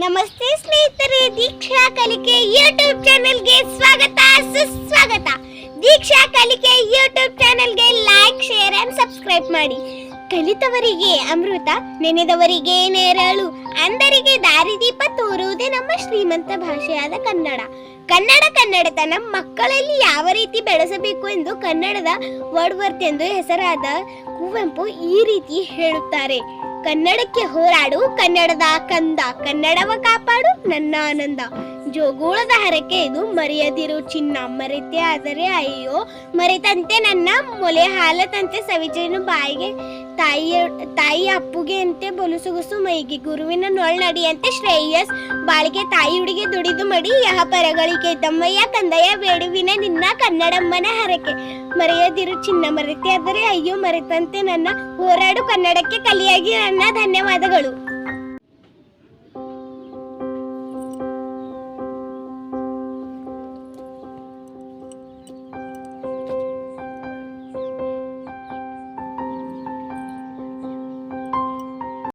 ನಮಸ್ತೆ ಸ್ನೇಹಿತರೆ, ದೀಕ್ಷಾ ಕಲಿಕೆ ಯೂಟ್ಯೂಬ್ ಚಾನೆಲ್ಗೆ ಸ್ವಾಗತ ಸುಸ್ವಾಗತ. ದೀಕ್ಷಾ ಕಲಿಕೆ ಯೂಟ್ಯೂಬ್ ಚಾನೆಲ್ಗೆ ಲೈಕ್, ಶೇರ್ ಅಂಡ್ ಸಬ್ಸ್ಕ್ರೈಬ್ ಮಾಡಿ. ಕಲಿತವರಿಗೆ ಅಮೃತ, ನೆನೆದವರಿಗೆ ನೆರಳು, ಅಂದರಿಗೆ ದಾರಿದೀಪ ತೋರುವುದೇ ನಮ್ಮ ಶ್ರೀಮಂತ ಭಾಷೆಯಾದ ಕನ್ನಡ. ಕನ್ನಡತನ ಮಕ್ಕಳಲ್ಲಿ ಯಾವ ರೀತಿ ಬೆಳೆಸಬೇಕು ಎಂದು ಕನ್ನಡದ ವರ್ಡ್ವರ್ತ್ ಎಂದು ಹೆಸರಾದ ಕುವೆಂಪು ಈ ರೀತಿ ಹೇಳುತ್ತಾರೆ. ಕನ್ನಡಕ್ಕೆ ಹೋರಾಡು ಕನ್ನಡದ ಕಂದ, ಕನ್ನಡವ ಕಾಪಾಡು ನನ್ನ ಆನಂದ. ಜೋಗೂಳದ ಹರಕೆ ಇದು, ಮರೆಯದಿರು ಚಿನ್ನ, ಮರೆತೆ ಆದರೆ ಅಯ್ಯೋ ಮರೆತಂತೆ ನನ್ನ ಮೊಲೆ, ಹಾಲತಂತೆ ಸವಿಜೇನು ಬಾಯಿಗೆ, ತಾಯಿ ಅಪ್ಪುಗೆ ಅಂತೆ ಬೊಲುಸುಗುಸು ಮೈಗೆ, ಗುರುವಿನ ನೊಳ್ನಡಿಯಂತೆ ಶ್ರೇಯಸ್ ಬಾಳಿಗೆ, ತಾಯಿ ಹುಡುಗೆ ದುಡಿದು ಮಡಿ ಯಹ ಪರಗಳಿಗೆ, ದಮ್ಮಯ್ಯ ಕಂದಯ್ಯ ಬೇಡುವಿನ ನಿನ್ನ ಕನ್ನಡಮ್ಮನ ಹರಕೆ, ಮರೆಯದಿರು ಚಿನ್ನ, ಮರೆತೆ ಆದರೆ ಅಯ್ಯೋ ಮರೆತಂತೆ ನನ್ನ, ಹೋರಾಡು ಕನ್ನಡಕ್ಕೆ ಕಲಿಯಾಗಿ ನನ್ನ. ಧನ್ಯವಾದಗಳು.